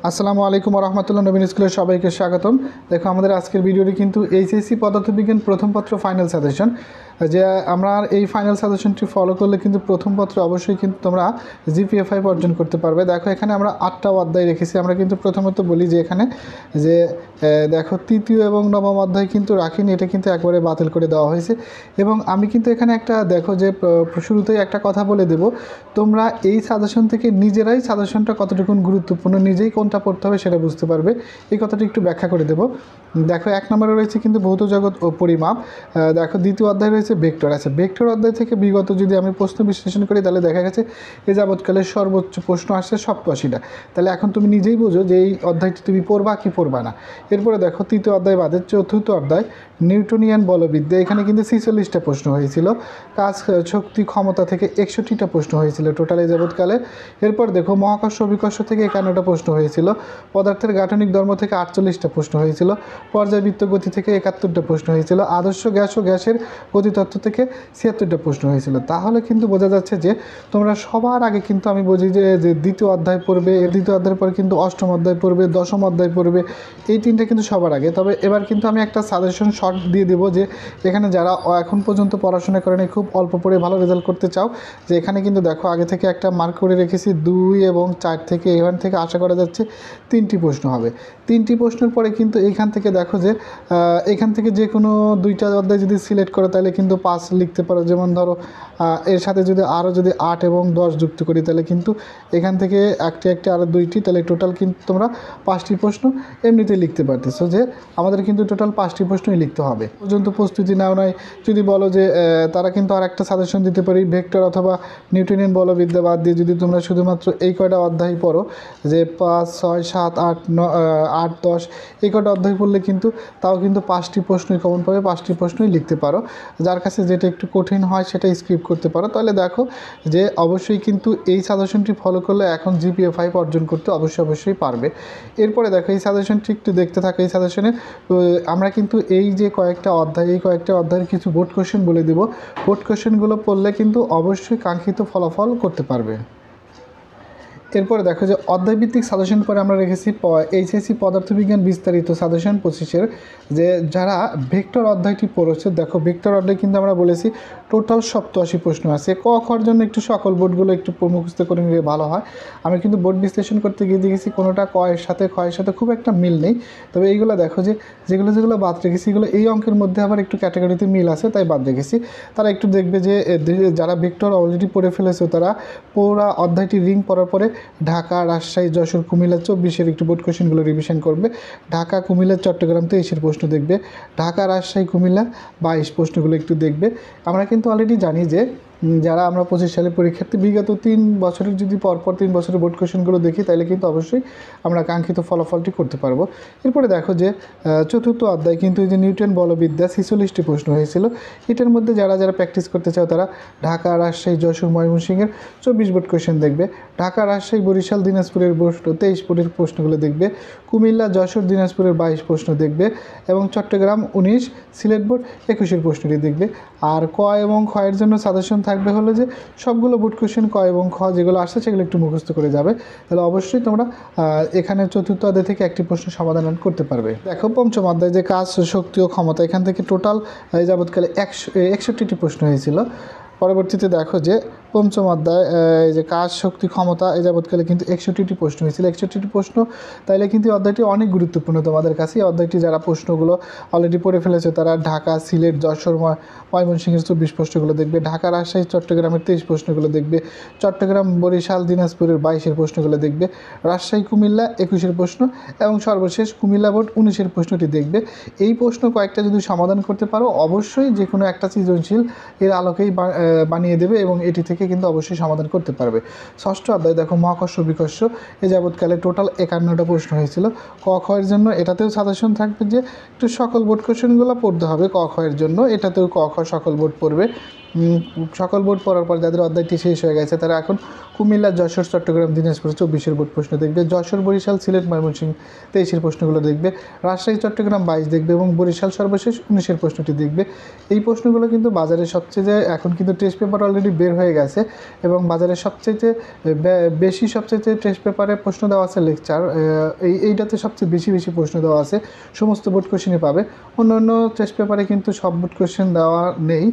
আসসালামু আলাইকুম রহমতুল্লাহ। নবীন স্কুলের সবাইকে স্বাগতম। দেখো আমাদের আজকের ভিডিওটি কিন্তু এইচএসসি পদার্থবিজ্ঞান প্রথম পত্র ফাইনাল সাজেশন, যে আমরা এই ফাইনাল সাজেশনটি ফলো করলে কিন্তু প্রথম পত্রে অবশ্যই কিন্তু তোমরা জিপিএ 5 অর্জন করতে পারবে। দেখো এখানে আমরা 8টা অধ্যায় রেখেছি। আমরা কিন্তু প্রথমত বলি যে এখানে যে দেখো তৃতীয় এবং নবম অধ্যায় কিন্তু রাখিনি, এটা কিন্তু একবারে বাতিল করে দেওয়া হয়েছে। এবং আমি কিন্তু এখানে একটা দেখো যে শুরুতেই একটা কথা বলে দেব, তোমরা এই সাজেশন থেকে নিজেরাই সাজেশনটা কতটুকু গুরুত্বপূর্ণ, নিজেই কোনটা পড়তে হবে সেটা বুঝতে পারবে। এই কথাটি একটু ব্যাখ্যা করে দেব। দেখো 1 নম্বরে রয়েছে কিন্তু ভৌত জগৎ ও পরিমাপ। দেখো দ্বিতীয় অধ্যায় রয়েছে ভেক্টর। আছে ভেক্টর অধ্যায় থেকে বিগত যদি আমি প্রশ্ন বিশ্লেষণ করি তাহলে দেখা গেছে এ যাবৎকালে সর্বোচ্চ প্রশ্ন আসছে 87টা। তাহলে এখন তুমি নিজেই বোঝো যে এই অধ্যায়টি তুমি পড়বা কি পড়বা না। এরপরে দেখো তৃতীয় অধ্যায় বাদে চতুর্থ অধ্যায় নিউটনিয়ান বলবিদ্যা। এখানে কিন্তু 46টা প্রশ্ন হয়েছিল। কাজ শক্তি ক্ষমতা থেকে 61টা প্রশ্ন হয়েছিল টোটাল এই যাবৎকালে। এরপর দেখো মহাকর্ষ অভিকর্ষ থেকে 51টা প্রশ্ন হয়েছিল। পদার্থের গাঠনিক ধর্ম থেকে 48টা প্রশ্ন হয়েছিল। পর্যায়বৃত্ত গতি থেকে 71টা প্রশ্ন হয়েছিল। আদর্শ গ্যাস ও গ্যাসের গতিতত্ত্ব থেকে 76টা প্রশ্ন হয়েছিল। তাহলে কিন্তু বোঝা যাচ্ছে যে তোমরা সবার আগে কিন্তু আমি বুঝি যে দ্বিতীয় অধ্যায় পড়বে, দ্বিতীয় অধ্যায়ের পরে কিন্তু অষ্টম অধ্যায় পড়বে, দশম অধ্যায় পড়বে, এই তিনটা কিন্তু সবার আগে। তবে এবার কিন্তু আমি একটা সাজেশন শর্ট দিয়ে দেবো যে এখানে যারা এখন পর্যন্ত পড়াশোনা করেনি, খুব অল্প পড়ে ভালো রেজাল্ট করতে চাও, যে এখানে কিন্তু দেখো আগে থেকে একটা মার্ক করে রেখেছি 2 এবং 4 থেকে। এখান থেকে আশা করা যাচ্ছে 3টি প্রশ্ন হবে। 3টি প্রশ্নের পরে কিন্তু এইখান থেকে দেখো যে এখান থেকে যে কোনো 2টা অধ্যায় যদি সিলেক্ট করো তাহলে কিন্তু 5 লিখতে পারো। যেমন ধরো এর সাথে যদি আরও যদি 8 এবং 10 যুক্ত করি তাহলে কিন্তু এখান থেকে একটি আরও 2টি, তাহলে টোটাল কিন্তু তোমরা 5টি প্রশ্ন এমনিতেই লিখতে পারতেছো। যে আমাদের কিন্তু টোটাল 5টি প্রশ্নই লিখতে হবে। পর্যন্ত প্রস্তুতি নাও নয় যদি বলো যে তারা কিন্তু আর একটা সাজেশন দিতে পারি, ভেক্টর অথবা নিউটনিয়ান বলবিদ্যা বাদ দিয়ে যদি তোমরা শুধুমাত্র এই কয়টা অধ্যায় পড়ো, যে 5, 6, 7, 8, 8, 10 এই কয়টা অধ্যায় পড়লে কিন্তু তাও কিন্তু 5টি প্রশ্নই কমন পাবে, 5টি প্রশ্নই লিখতে পারো। যার কাছে যেটা একটু কঠিন হয় সেটা স্কিপ করতে পারো। তাহলে দেখো যে অবশ্যই কিন্তু এই সাজেশনটি ফলো করলে এখন জিপিএ 5 অর্জন করতে অবশ্যই পারবে। এরপরে দেখো এই সাজেশনটি একটু দেখতে থাকে। এই সাজেশনে আমরা কিন্তু এই যে কয়েকটা অধ্যায়, এই কয়েকটা অধ্যায়ের কিছু বোর্ড কোশ্চেন বলে দেব। বোর্ড কোশ্চেনগুলো পড়লে কিন্তু অবশ্যই কাঙ্ক্ষিত ফলাফল করতে পারবে। এরপরে দেখো যে অধ্যায়ভিত্তিক সাজেশন পরে আমরা রেখেছি এইচএসসি পদার্থবিজ্ঞান বিস্তারিত সাজেশন 25-এর, যে যারা ভেক্টর অধ্যায়টি পড়েছে। দেখো ভেক্টর অধ্যায় কিন্তু আমরা বলেছি টোটাল 87 প্রশ্ন আছে। ক খর জন্য একটু সকল বোর্ডগুলো একটু মুখস্থ করে নিলে ভালো হয়। আমি কিন্তু বোর্ড বিশ্লেষণ করতে গিয়ে দেখেছি কোনোটা কয়ের সাথে ক্ষয়ের সাথে খুব একটা মিল নেই। তবে এইগুলো দেখো যে যেগুলো বাদ রেখেছি এগুলো এই অঙ্কের মধ্যে আবার একটু ক্যাটাগরিতে মিল আছে, তাই বাদ রেখেছি। তারা একটু দেখবে যে যারা ভেক্টর অলরেডি পড়ে ফেলেছে তারা পুরো অধ্যায়টি রিং পড়ার পরে ঢাকা, রাজশাহী, যশোর, কুমিল্লা 24-এর একটু বোর্ড কোশ্চেনগুলো রিভিশন করবে। ঢাকা, কুমিল্লা, চট্টগ্রাম 23-এর প্রশ্ন দেখবে। ঢাকা, রাজশাহী, কুমিল্লা 22 প্রশ্নগুলো একটু দেখবে। আমরা কিন্তু অলরেডি জানি যে যারা আমরা 25 সালের পরীক্ষার্থী, বিগত 3 বছরের যদি পরপর 3 বছরের বোর্ড কোশ্চেনগুলো দেখি তাহলে কিন্তু অবশ্যই আমরা কাঙ্ক্ষিত ফলাফলটি করতে পারবো। এরপরে দেখো যে চতুর্থ অধ্যায় কিন্তু এই যে নিউটন বলবিদ্যা 46টি প্রশ্ন হয়েছিল। এটার মধ্যে যারা প্র্যাকটিস করতে চাও তারা ঢাকা, রাজশাহী, যশোর, ময়মনসিংহের 24 বোর্ড কোশ্চেন দেখবে। ঢাকা, রাজশাহী, বরিশাল, দিনাজপুরের 23 বোর্ডের প্রশ্নগুলো দেখবে। কুমিল্লা, যশোর, দিনাজপুরের 22 প্রশ্ন দেখবে এবং চট্টগ্রাম 19, সিলেট বোর্ড 21-এর প্রশ্নটি দেখবে। আর ক এবং খয়ের জন্য সাজেশন থাকবে হলো যে সবগুলো বোর্ড কোশ্চেন ক এবং খ যেগুলো আসছে সেগুলো একটু মুখস্থ করে যাবে। তাহলে অবশ্যই তোমরা এখানে চতুর্থ অধ্যায় থেকে একটি প্রশ্ন সমাধান করতে পারবে। দেখো পঞ্চম অধ্যায় যে কাজ, শক্তি ও ক্ষমতা, এখান থেকে টোটাল যাবৎকালে 61টি প্রশ্ন হয়েছিল। পরবর্তীতে দেখো যে পঞ্চম অধ্যায় এই যে কাজ, শক্তি, ক্ষমতা এই যাবৎকালে কিন্তু 61টি প্রশ্ন হয়েছিল। 61টি প্রশ্ন, তাইলে কিন্তু অধ্যায়টি অনেক গুরুত্বপূর্ণ তোমাদের কাছে। এই অধ্যায়টি যারা প্রশ্নগুলো অলরেডি পড়ে ফেলেছে তারা ঢাকা, সিলেট, যশোর, ময়মনসিংহের 24 প্রশ্নগুলো দেখবে। ঢাকা, রাজশাহী, চট্টগ্রামের 23 প্রশ্নগুলো দেখবে। চট্টগ্রাম, বরিশাল, দিনাজপুরের 22-এর প্রশ্নগুলো দেখবে। রাজশাহী, কুমিল্লা 21-এর প্রশ্ন এবং সর্বশেষ কুমিল্লা বোর্ড 19-এর প্রশ্নটি দেখবে। এই প্রশ্ন কয়েকটা যদি সমাধান করতে পারো অবশ্যই যে কোনো একটা সৃজনশীল এর আলোকেই বানিয়ে দেবে এবং এটি থেকে কিন্তু অবশ্যই সমাধান করতে পারবে। ষষ্ঠ অধ্যায় দেখো মহাকর্ষ বিকর্ষ, এ যাবৎকালে টোটাল 51টা প্রশ্ন হয়েছিল। ক খয়ের জন্য এটাতেও সাজেশন থাকবে যে একটু সকল বোর্ড কোশ্চেনগুলো পড়তে হবে। ক খয়ের জন্য এটাতেও ক খ সকল বোর্ড পড়বে। সকল বোর্ড পড়ার পর যাদের অধ্যায়টি শেষ হয়ে গেছে তারা এখন কুমিল্লা, যশোর, চট্টগ্রাম, দিনাজপুর 24-এর বোর্ড প্রশ্ন দেখবে, যশোর, বরিশাল, সিলেট, ময়মনসিংহ 23-এর প্রশ্নগুলো দেখবে, রাজশাহী, চট্টগ্রাম 22 দেখবে এবং বরিশাল সর্বশেষ 19-এর প্রশ্নটি দেখবে। এই প্রশ্নগুলো কিন্তু বাজারে সবচেয়ে এখন কিন্তু টেস্ট পেপার অলরেডি বের হয়ে গেছে এবং বাজারে সবচেয়ে টেস্ট পেপারে প্রশ্ন দেওয়া আছে লেকচার, এইটাতে সবচেয়ে বেশি প্রশ্ন দেওয়া আছে, সমস্ত বোর্ড কোশ্চেনই পাবে। অন্যান্য টেস্ট পেপারে কিন্তু সব বোর্ড কোশ্চেন দেওয়া নেই।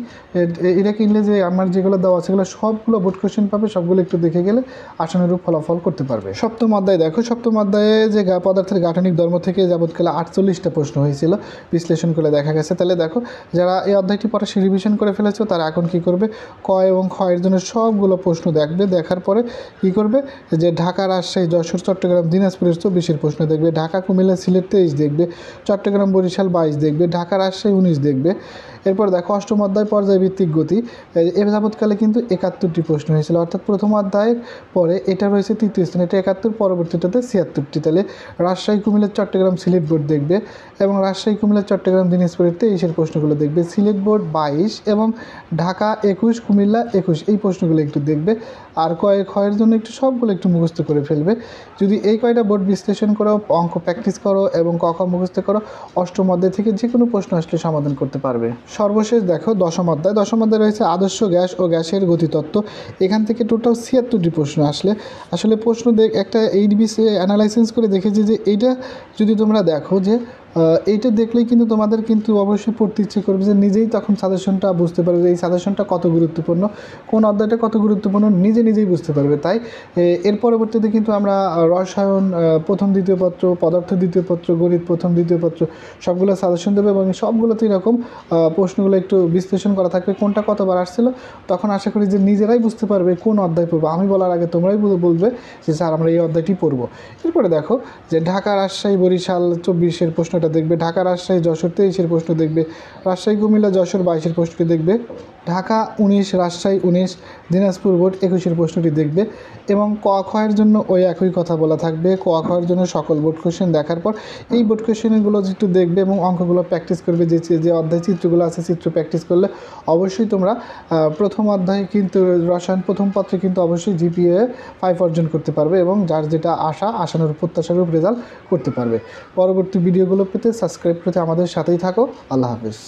এটা কিনলে যে আমার যেগুলো দেওয়া আছে সেগুলো সবগুলো বোর্ড কোশ্চেন পাবে, সবগুলো একটু দেখে গেলে আশানুরূপ ফলাফল করতে পারবে। সপ্তম অধ্যায় দেখো, সপ্তম অধ্যায়ে যে পদার্থের গাঠনিক ধর্ম থেকে যাবৎকালে 48টা প্রশ্ন হয়েছিল বিশ্লেষণ করে দেখা গেছে। তাহলে দেখো, যারা এই অধ্যায়টি পরে রিভিশন করে ফেলেছো তারা এখন কি করবে, ক এবং খ এর জন্য সবগুলো প্রশ্ন দেখবে। দেখার পরে কি করবে, যে ঢাকা, রাজশাহী, যশোর, চট্টগ্রাম, দিনাজপুরের 24-এর প্রশ্ন দেখবে, ঢাকা, কুমিল্লা, সিলেট 23 দেখবে, চট্টগ্রাম, বরিশাল 22 দেখবে, ঢাকা, রাজশাহী 19 দেখবে। এরপর দেখো অষ্টম অধ্যায় পর্যায়ভিত্তিক গতি, এ যাবৎকালে কিন্তু 71টি প্রশ্ন হয়েছিল, অর্থাৎ প্রথম অধ্যায়ের পরে এটা রয়েছে তৃতীয় স্থানে, এটা 71, পরবর্তীটাতে 76টি। তাহলে রাজশাহী, কুমিল্লা, চট্টগ্রাম, সিলেট বোর্ড দেখবে এবং রাজশাহী, কুমিল্লা, চট্টগ্রাম, দিনাজপুরের 23-এর প্রশ্নগুলো দেখবে, সিলেট বোর্ড 22 এবং ঢাকা 21, কুমিল্লা 21 এই প্রশ্নগুলো একটু দেখবে। আর ক্ষয়ের জন্য একটু সবগুলো একটু মুখস্থ করে ফেলবে। যদি এই কয়টা বোর্ড বিশ্লেষণ করো, অঙ্ক প্র্যাকটিস করো এবং ক খ মুখস্থ করো, অষ্টম অধ্যায় থেকে যে কোনো প্রশ্ন আসলে সমাধান করতে পারবে। সর্বশেষ দেখো দশম অধ্যায় রয়েছে আদর্শ গ্যাস ও গ্যাসের গতিতত্ত্ব। এখান থেকে টোটাল 76টি প্রশ্ন আসলে প্রশ্ন একটা এইচবিসি অ্যানালাইসিস করে দেখেছি যে এইটা যদি তোমরা দেখো যে এইটা দেখলেই কিন্তু তোমাদের কিন্তু অবশ্যই পড়তে ইচ্ছে করবে, যে নিজেই তখন সাজেশনটা বুঝতে পারবে যে এই সাজেশনটা কত গুরুত্বপূর্ণ, কোন অধ্যায়টা কত গুরুত্বপূর্ণ নিজেই বুঝতে পারবে। তাই এর পরবর্তীতে কিন্তু আমরা রসায়ন প্রথম দ্বিতীয় পত্র, পদার্থ দ্বিতীয় পত্র, গণিত প্রথম দ্বিতীয় পত্র সবগুলো সাজেশন দেবে এবং সবগুলোতে এরকম প্রশ্নগুলো একটু বিশ্লেষণ করা থাকবে, কোনটা কতবার আসছিল। তখন আশা করি যে নিজেরাই বুঝতে পারবে কোন অধ্যায় পড়বো। আমি বলার আগে তোমরাই বলবে যে স্যার আমরা এই অধ্যায়টি পড়বো। এরপরে দেখো যে ঢাকা, রাজশাহী, বরিশাল 24-এর প্রশ্নটা দেখবে, ঢাকা, রাজশাহী, যশোর 23-এর প্রশ্ন দেখবে, রাজশাহী, কুমিল্লা, যশোর 22-এর প্রশ্নটি দেখবে, ঢাকা 19, রাজশাহী 19, দিনাজপুর বোর্ড 21-এর প্রশ্নটি দেখবে এবং ক খ এর জন্য ওই একই কথা বলা থাকবে। ক খ এর জন্য সকল বোর্ড কোশ্চেন দেখার পর এই বোর্ড কোশ্চেনগুলো একটু দেখবে এবং অঙ্কগুলো প্র্যাকটিস করবে। যে অধ্যায় চিত্রগুলো আছে চিত্র প্র্যাকটিস করলে অবশ্যই তোমরা প্রথম অধ্যায়ে কিন্তু রসায়ন প্রথম পত্রে কিন্তু অবশ্যই GPA 5 অর্জন করতে পারবে এবং যার যেটা আশানুরূপ প্রত্যাশারূপ রেজাল্ট করতে পারবে। পরবর্তী ভিডিওগুলো পেতে সাবস্ক্রাইব করতে আমাদের সাথেই থাকো। আল্লাহ হাফেজ।